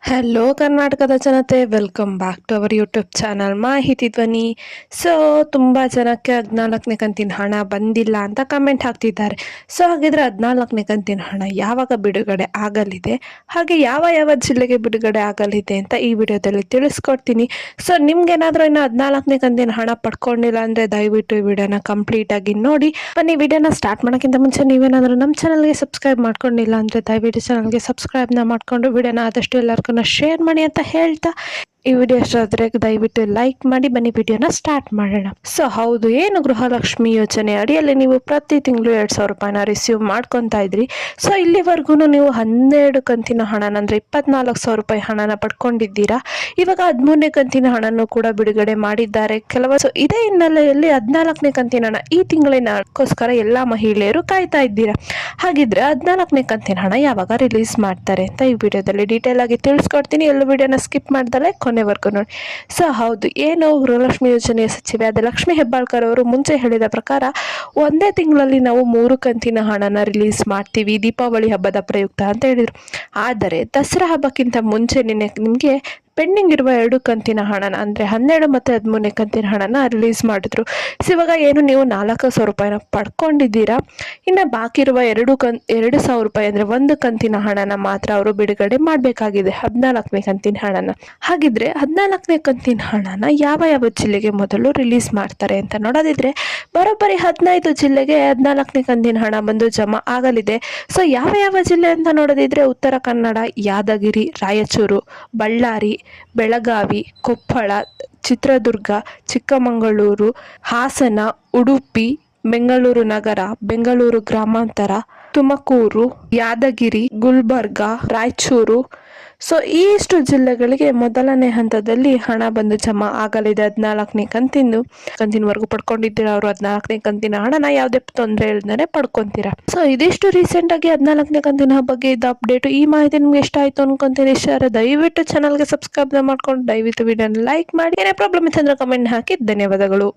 Hello ಕರ್ನಾಟಕದ ಜನತೆ, welcome back to our YouTube channel ಮಾಹಿತಿ ಧ್ವನಿ. ಸೊ ತುಂಬ ಜನಕ್ಕೆ 14ನೇ ಕಂತಿನ ಹಣ ಬಂದಿಲ್ಲ ಅಂತ ಕಮೆಂಟ್ ಹಾಕ್ತಿದ್ದಾರೆ. ಸೊ ಹಾಗಿದ್ರೆ 14ನೇ ಕಂತಿನ ಹಣ ಯಾವಾಗ ಬಿಡುಗಡೆ ಆಗಲಿದೆ, ಹಾಗೆ ಯಾವ ಯಾವ ಜಿಲ್ಲೆಗೆ ಬಿಡುಗಡೆ ಆಗಲಿದೆ ಅಂತ ಈ ವಿಡಿಯೋದಲ್ಲಿ ತಿಳಿಸ್ಕೊಡ್ತೀನಿ. ಸೊ ನಿಮ್ಗೇನಾದರೂ ಇನ್ನು 14ನೇ ಕಂತಿನ ಹಣ ಪಡ್ಕೊಂಡಿಲ್ಲ ಅಂದರೆ ದಯವಿಟ್ಟು ಈ ವಿಡಿಯೋನ ಕಂಪ್ಲೀಟ್ ಆಗಿ ನೋಡಿ. ಬನ್ನಿ ವಿಡಿಯೋನ ಸ್ಟಾರ್ಟ್ ಮಾಡೋಕ್ಕಿಂತ ಮುಂಚೆ ನೀವೇನಾದರೂ ನಮ್ಮ ಚಾನಲ್ಗೆ ಸಬ್ಸ್ಕ್ರೈಬ್ ಮಾಡ್ಕೊಂಡಿಲ್ಲ ಅಂದರೆ ದಯವಿಟ್ಟು ಚಾನಲ್ಗೆ ಸಬ್ಸ್ಕ್ರೈಬ್ನ ಮಾಡಿಕೊಂಡು ವಿಡಿಯೋನ ಆದಷ್ಟು ಎಲ್ಲರಿಗೂ ಶೇರ್ ಮಾಡಿ ಅಂತ ಹೇಳ್ತಾ, ಈ ವಿಡಿಯೋ ಇಷ್ಟ ಆದರೆ ದಯವಿಟ್ಟು ಲೈಕ್ ಮಾಡಿ. ಬನ್ನಿ ವಿಡಿಯೋನ ಸ್ಟಾರ್ಟ್ ಮಾಡೋಣ. ಸೊ ಹೌದು, ಏನು ಗೃಹಲಕ್ಷ್ಮಿ ಯೋಜನೆ ಅಡಿಯಲ್ಲಿ ನೀವು ಪ್ರತಿ ತಿಂಗಳು 2,000 ರೂಪಾಯಿನ ರಿಸೀವ್ ಮಾಡ್ಕೊತಾ ಇದ್ರಿ. ಸೊ ಇಲ್ಲಿವರೆಗೂ ನೀವು 12 ಕಂತಿನ ಹಣನ ಅಂದರೆ 24,000 ರೂಪಾಯಿ ಹಣನ ಪಡ್ಕೊಂಡಿದ್ದೀರಾ. ಇವಾಗ 13ನೇ ಕಂತಿನ ಹಣನೂ ಕೂಡ ಬಿಡುಗಡೆ ಮಾಡಿದ್ದಾರೆ ಕೆಲವರು. ಸೊ ಇದೇ ಹಿನ್ನೆಲೆಯಲ್ಲಿ 14ನೇ ಕಂತಿನ ಹಣ ಈ ತಿಂಗಳಿನಕ್ಕೋಸ್ಕರ ಎಲ್ಲ ಮಹಿಳೆಯರು ಕಾಯ್ತಾ ಇದ್ದೀರಾ. ಹಾಗಿದ್ರೆ 14ನೇ ಕಂತಿನ ಹಣ ಯಾವಾಗ ರಿಲೀಸ್ ಮಾಡ್ತಾರೆ ಅಂತ ಈ ವಿಡಿಯೋದಲ್ಲಿ ಡೀಟೇಲ್ ಆಗಿ ತಿಳಿಸ್ಕೊಡ್ತೀನಿ. ಎಲ್ಲ ವಿಡಿಯೋನ ಸ್ಕಿಪ್ ಮಾಡ್ದಲೆ ಕೊನೆವರೆಗೂ ನೋಡಿ. ಸೊ ಹೌದು, ಏನು ಗೃಹಲಕ್ಷ್ಮಿ ಯೋಜನೆಯ ಸಚಿವೆ ಆದ ಲಕ್ಷ್ಮೀ ಹೆಬ್ಬಾಳ್ಕರ್ ಅವರು ಮುಂಚೆ ಹೇಳಿದ ಪ್ರಕಾರ ಒಂದೇ ತಿಂಗಳಲ್ಲಿ ನಾವು 3 ಕಂತಿನ ಹಣನ ರಿಲೀಸ್ ಮಾಡ್ತೀವಿ ದೀಪಾವಳಿ ಹಬ್ಬದ ಪ್ರಯುಕ್ತ ಅಂತ ಹೇಳಿದರು. ಆದರೆ ದಸರಾ ಹಬ್ಬಕ್ಕಿಂತ ಮುಂಚೆ ನಿಮಗೆ ಪೆಂಡಿಂಗ್ ಇರುವ 2 ಕಂತಿನ ಹಣನ ಅಂದರೆ 12 ಮತ್ತು 13ನೇ ಕಂತಿನ ಹಣನ ರಿಲೀಸ್ ಮಾಡಿದ್ರು. ಸೊ ಇವಾಗ ಏನು ನೀವು 4,000 ರೂಪಾಯಿನ ಪಡ್ಕೊಂಡಿದ್ದೀರಾ, ಇನ್ನು ಬಾಕಿ ಇರುವ 2,000 ರೂಪಾಯಿ ಅಂದರೆ 1 ಕಂತಿನ ಹಣನ ಮಾತ್ರ ಅವರು ಬಿಡುಗಡೆ ಮಾಡಬೇಕಾಗಿದೆ, 14ನೇ ಕಂತಿನ ಹಣನ. ಹಾಗಿದ್ರೆ 14ನೇ ಕಂತಿನ ಹಣನ ಯಾವ ಯಾವ ಜಿಲ್ಲೆಗೆ ಮೊದಲು ರಿಲೀಸ್ ಮಾಡ್ತಾರೆ ಅಂತ ನೋಡೋದಿದ್ರೆ ಬರೋಬ್ಬರಿ 15 ಜಿಲ್ಲೆಗೆ 14ನೇ ಕಂತಿನ ಹಣ ಬಂದು ಜಮಾ ಆಗಲಿದೆ. ಸೊ ಯಾವ ಯಾವ ಜಿಲ್ಲೆ ಅಂತ ನೋಡೋದಿದ್ರೆ ಉತ್ತರ ಕನ್ನಡ, ಯಾದಗಿರಿ, ರಾಯಚೂರು, ಬಳ್ಳಾರಿ, ಬೆಳಗಾವಿ, ಕೊಪ್ಪಳ, ಚಿತ್ರದುರ್ಗ, ಚಿಕ್ಕಮಗಳೂರು, ಹಾಸನ, ಉಡುಪಿ, ಬೆಂಗಳೂರು ನಗರ, ಬೆಂಗಳೂರು ಗ್ರಾಮಾಂತರ, ತುಮಕೂರು, ಯಾದಗಿರಿ, ಗುಲ್ಬರ್ಗ, ರಾಯಚೂರು. ಸೊ ಇಷ್ಟು ಜಿಲ್ಲೆಗಳಿಗೆ ಮೊದಲನೇ ಹಂತದಲ್ಲಿ ಹಣ ಬಂದು ಜಮಾ ಆಗಲಿದೆ. 14ನೇ ಕಂತಿನವರೆಗೂ ಪಡ್ಕೊಂಡಿದ್ದೀರಾ ಅವರು 14ನೇ ಕಂತಿನ ಹಣನ ಯಾವುದೇ ತೊಂದರೆ ಇಲ್ಲದೇ ಪಡ್ಕೊತೀರಾ. ಸೊ ಇದಿಷ್ಟು ರೀಸೆಂಟ್ ಆಗಿ 14ನೇ ಕಂತಿನ ಬಗ್ಗೆ ಇದ್ದ ಅಪ್ಡೇಟು. ಈ ಮಾಹಿತಿ ನಿಮ್ಗೆ ಇಷ್ಟ ಆಯ್ತು ಅನ್ಕೊಂತೀನಿ. ಇಷ್ಟ ದಯವಿಟ್ಟು ಚಾನಲ್ಗೆ ಸಬ್ಸ್ಕ್ರೈಬ್ ಮಾಡ್ಕೊಂಡು ದಯವಿಟ್ಟು ವಿಡಿಯೋನ ಲೈಕ್ ಮಾಡಿ. ಏನೇ ಪ್ರಾಬ್ಲಮ್ ಇತ್ತಂದ್ರೆ ಕಮೆಂಟ್ ಹಾಕಿ. ಧನ್ಯವಾದಗಳು.